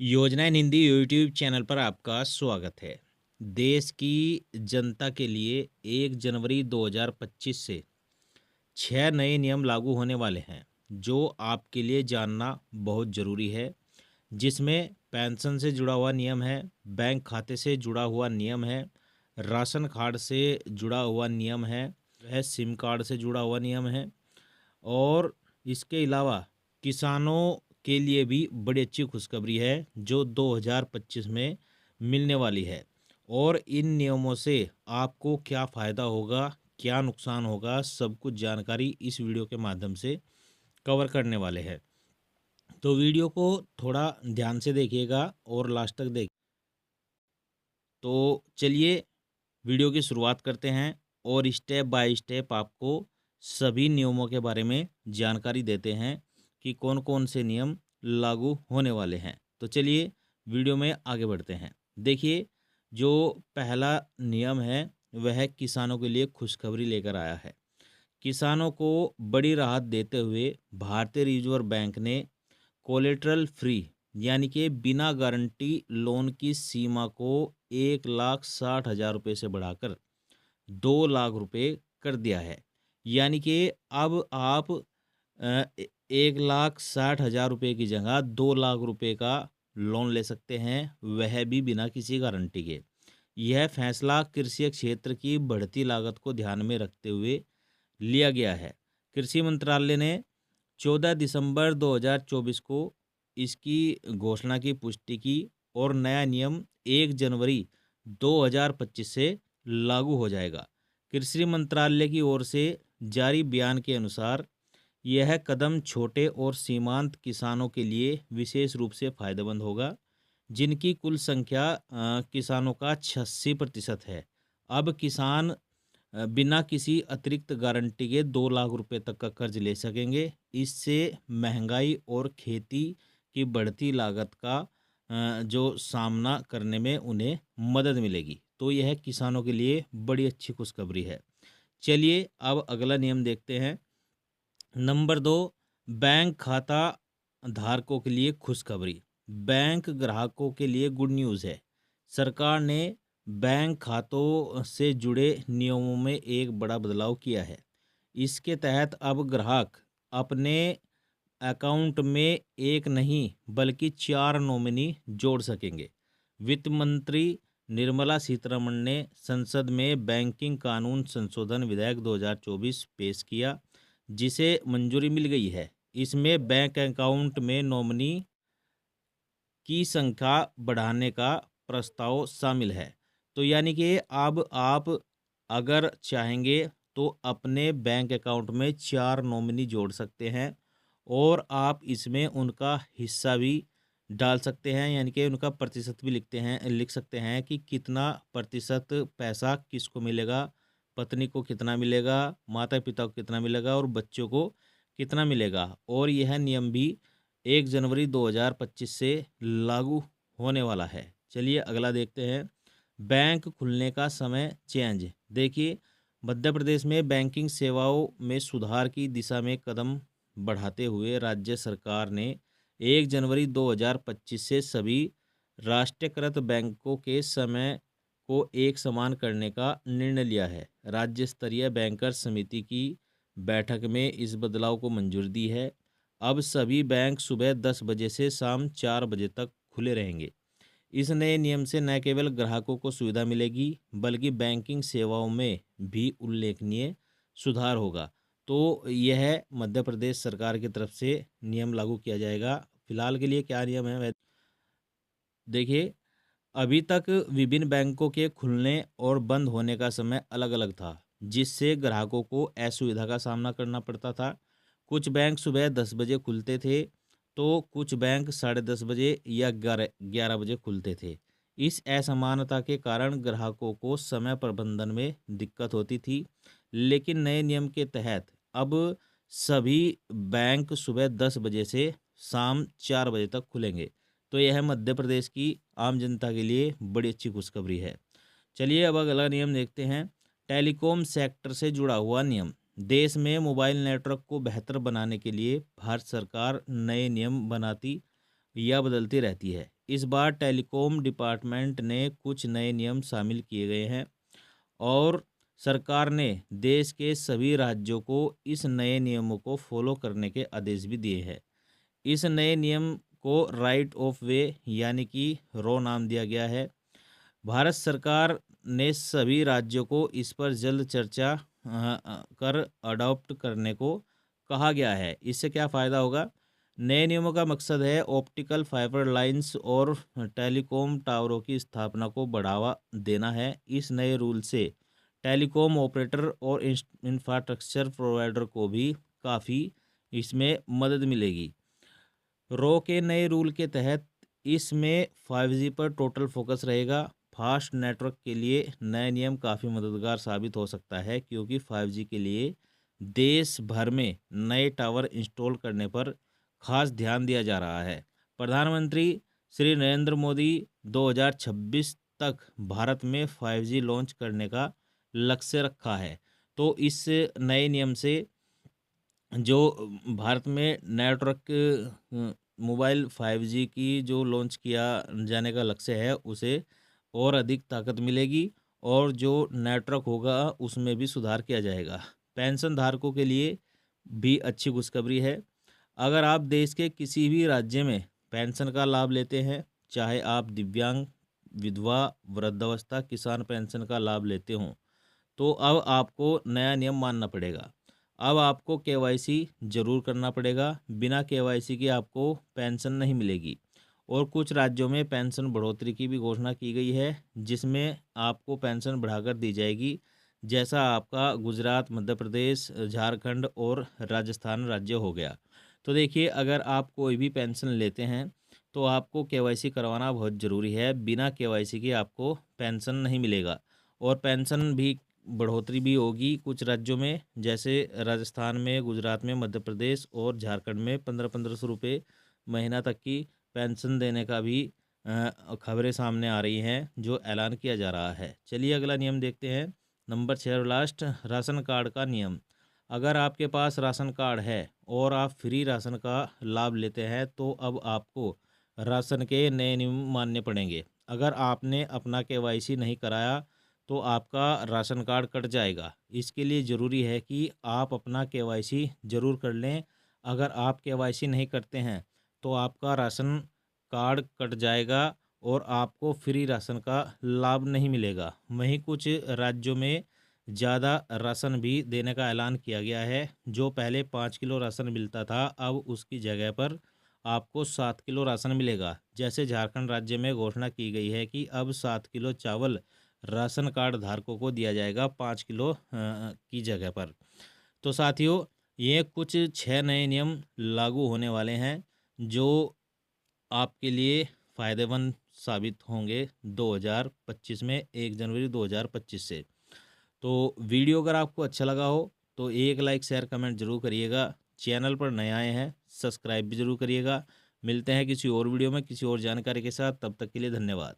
योजना इन Hindi YouTube channel पर आपका स्वागत है। देश की जनता के लिए 1 जनवरी 2025 से 6 नए नियम लागू होने वाले हैं, जो आपके लिए जानना बहुत ज़रूरी है। जिसमें पेंशन से जुड़ा हुआ नियम है, बैंक खाते से जुड़ा हुआ नियम है, राशन कार्ड से जुड़ा हुआ नियम है सिम कार्ड से जुड़ा हुआ नियम है और इसके अलावा किसानों के लिए भी बड़ी अच्छी खुशखबरी है जो 2025 में मिलने वाली है। और इन नियमों से आपको क्या फ़ायदा होगा, क्या नुकसान होगा, सब कुछ जानकारी इस वीडियो के माध्यम से कवर करने वाले हैं। तो वीडियो को थोड़ा ध्यान से देखिएगा और लास्ट तक देखिए। तो चलिए वीडियो की शुरुआत करते हैं और स्टेप बाय स्टेप आपको सभी नियमों के बारे में जानकारी देते हैं कि कौन कौन से नियम लागू होने वाले हैं। तो चलिए वीडियो में आगे बढ़ते हैं। देखिए, जो पहला नियम है वह किसानों के लिए खुशखबरी लेकर आया है। किसानों को बड़ी राहत देते हुए भारतीय रिजर्व बैंक ने कोलेटरल फ्री यानी कि बिना गारंटी लोन की सीमा को 1,60,000 रुपये से बढ़ाकर 2 लाख रुपये कर दिया है। यानी कि अब आप 1,60,000 रुपये की जगह 2 लाख रुपये का लोन ले सकते हैं, वह भी बिना किसी गारंटी के। यह फैसला कृषि क्षेत्र की बढ़ती लागत को ध्यान में रखते हुए लिया गया है। कृषि मंत्रालय ने 14 दिसंबर 2024 को इसकी घोषणा की पुष्टि की और नया नियम 1 जनवरी 2025 से लागू हो जाएगा। कृषि मंत्रालय की ओर से जारी बयान के अनुसार यह कदम छोटे और सीमांत किसानों के लिए विशेष रूप से फायदेमंद होगा, जिनकी कुल संख्या किसानों का 86% है। अब किसान बिना किसी अतिरिक्त गारंटी के 2 लाख रुपए तक का कर्ज ले सकेंगे। इससे महंगाई और खेती की बढ़ती लागत का जो सामना करने में उन्हें मदद मिलेगी। तो यह किसानों के लिए बड़ी अच्छी खुशखबरी है। चलिए अब अगला नियम देखते हैं। नंबर 2, बैंक खाता धारकों के लिए खुशखबरी। बैंक ग्राहकों के लिए गुड न्यूज़ है। सरकार ने बैंक खातों से जुड़े नियमों में एक बड़ा बदलाव किया है। इसके तहत अब ग्राहक अपने अकाउंट में एक नहीं बल्कि 4 नॉमिनी जोड़ सकेंगे। वित्त मंत्री निर्मला सीतारमण ने संसद में बैंकिंग कानून संशोधन विधेयक 2024 पेश किया, जिसे मंजूरी मिल गई है। इसमें बैंक अकाउंट में नॉमिनी की संख्या बढ़ाने का प्रस्ताव शामिल है। तो यानी कि अब आप अगर चाहेंगे तो अपने बैंक अकाउंट में 4 नॉमिनी जोड़ सकते हैं और आप इसमें उनका हिस्सा भी डाल सकते हैं, यानी कि उनका प्रतिशत भी लिख सकते हैं कि कितना प्रतिशत पैसा किसको मिलेगा, पत्नी को कितना मिलेगा, माता पिता को कितना मिलेगा और बच्चों को कितना मिलेगा। और यह नियम भी 1 जनवरी 2025 से लागू होने वाला है। चलिए अगला देखते हैं। बैंक खुलने का समय चेंज। देखिए, मध्य प्रदेश में बैंकिंग सेवाओं में सुधार की दिशा में कदम बढ़ाते हुए राज्य सरकार ने 1 जनवरी 2025 से सभी राष्ट्रीयकृत बैंकों के समय को एक समान करने का निर्णय लिया है। राज्य स्तरीय बैंकर्स समिति की बैठक में इस बदलाव को मंजूरी दी है। अब सभी बैंक सुबह 10 बजे से शाम 4 बजे तक खुले रहेंगे। इस नए नियम से न केवल ग्राहकों को सुविधा मिलेगी, बल्कि बैंकिंग सेवाओं में भी उल्लेखनीय सुधार होगा। तो यह मध्य प्रदेश सरकार की तरफ से नियम लागू किया जाएगा। फिलहाल के लिए क्या नियम है वह देखिए। अभी तक विभिन्न बैंकों के खुलने और बंद होने का समय अलग-अलग था, जिससे ग्राहकों को असुविधा का सामना करना पड़ता था। कुछ बैंक सुबह 10 बजे खुलते थे, तो कुछ बैंक साढ़े 10 बजे या 11 बजे खुलते थे। इस असमानता के कारण ग्राहकों को समय प्रबंधन में दिक्कत होती थी, लेकिन नए नियम के तहत अब सभी बैंक सुबह 10 बजे से शाम 4 बजे तक खुलेंगे। तो यह मध्य प्रदेश की आम जनता के लिए बड़ी अच्छी खुशखबरी है। चलिए अब अगला नियम देखते हैं। टेलीकॉम सेक्टर से जुड़ा हुआ नियम। देश में मोबाइल नेटवर्क को बेहतर बनाने के लिए भारत सरकार नए नियम बनाती या बदलती रहती है। इस बार टेलीकॉम डिपार्टमेंट ने कुछ नए नियम शामिल किए गए हैं और सरकार ने देश के सभी राज्यों को इस नए नियमों को फॉलो करने के आदेश भी दिए हैं। इस नए नियम को राइट ऑफ वे यानी कि रॉ नाम दिया गया है। भारत सरकार ने सभी राज्यों को इस पर जल्द चर्चा कर अडॉप्ट करने को कहा गया है। इससे क्या फ़ायदा होगा? नए नियमों का मकसद है ऑप्टिकल फाइबर लाइंस और टेलीकॉम टावरों की स्थापना को बढ़ावा देना है। इस नए रूल से टेलीकॉम ऑपरेटर और इंफ्रास्ट्रक्चर प्रोवाइडर को भी काफ़ी इसमें मदद मिलेगी। रॉ के नए रूल के तहत इसमें 5G पर टोटल फोकस रहेगा। फास्ट नेटवर्क के लिए नए नियम काफ़ी मददगार साबित हो सकता है क्योंकि 5G के लिए देश भर में नए टावर इंस्टॉल करने पर खास ध्यान दिया जा रहा है। प्रधानमंत्री श्री नरेंद्र मोदी 2026 तक भारत में 5G लॉन्च करने का लक्ष्य रखा है। तो इस नए नियम से जो भारत में नेटवर्क मोबाइल 5G की जो लॉन्च किया जाने का लक्ष्य है उसे और अधिक ताकत मिलेगी और जो नेटवर्क होगा उसमें भी सुधार किया जाएगा। पेंशन धारकों के लिए भी अच्छी खुशखबरी है। अगर आप देश के किसी भी राज्य में पेंशन का लाभ लेते हैं, चाहे आप दिव्यांग, विधवा, वृद्धावस्था, किसान पेंशन का लाभ लेते हों, तो अब आपको नया नियम मानना पड़ेगा। अब आपको केवाईसी ज़रूर करना पड़ेगा। बिना केवाईसी के आपको पेंशन नहीं मिलेगी। और कुछ राज्यों में पेंशन बढ़ोतरी की भी घोषणा की गई है, जिसमें आपको पेंशन बढ़ाकर दी जाएगी। जैसा आपका गुजरात, मध्य प्रदेश, झारखंड और राजस्थान राज्य हो गया। तो देखिए, अगर आप कोई भी पेंशन लेते हैं तो आपको केवाईसी करवाना बहुत ज़रूरी है। बिना केवाईसी के आपको पेंशन नहीं मिलेगा। और पेंशन भी बढ़ोतरी भी होगी कुछ राज्यों में, जैसे राजस्थान में, गुजरात में, मध्य प्रदेश और झारखंड में 1500 रुपये महीना तक की पेंशन देने का भी खबरें सामने आ रही हैं, जो ऐलान किया जा रहा है। चलिए अगला नियम देखते हैं। नंबर 6 लास्ट, राशन कार्ड का नियम। अगर आपके पास राशन कार्ड है और आप फ्री राशन का लाभ लेते हैं तो अब आपको राशन के नए नियम मानने पड़ेंगे। अगर आपने अपना केवाईसी नहीं कराया तो आपका राशन कार्ड कट जाएगा। इसके लिए ज़रूरी है कि आप अपना केवाईसी ज़रूर कर लें। अगर आप केवाईसी नहीं करते हैं तो आपका राशन कार्ड कट जाएगा और आपको फ्री राशन का लाभ नहीं मिलेगा। वहीं कुछ राज्यों में ज़्यादा राशन भी देने का ऐलान किया गया है। जो पहले 5 किलो राशन मिलता था, अब उसकी जगह पर आपको 7 किलो राशन मिलेगा। जैसे झारखंड राज्य में घोषणा की गई है कि अब 7 किलो चावल राशन कार्ड धारकों को दिया जाएगा 5 किलो की जगह पर। तो साथियों, ये कुछ 6 नए नियम लागू होने वाले हैं जो आपके लिए फ़ायदेमंद साबित होंगे 2025 में, 1 जनवरी 2025 से। तो वीडियो अगर आपको अच्छा लगा हो तो एक लाइक, शेयर, कमेंट जरूर करिएगा। चैनल पर नए आए हैं, सब्सक्राइब भी जरूर करिएगा। मिलते हैं किसी और वीडियो में किसी और जानकारी के साथ। तब तक के लिए धन्यवाद।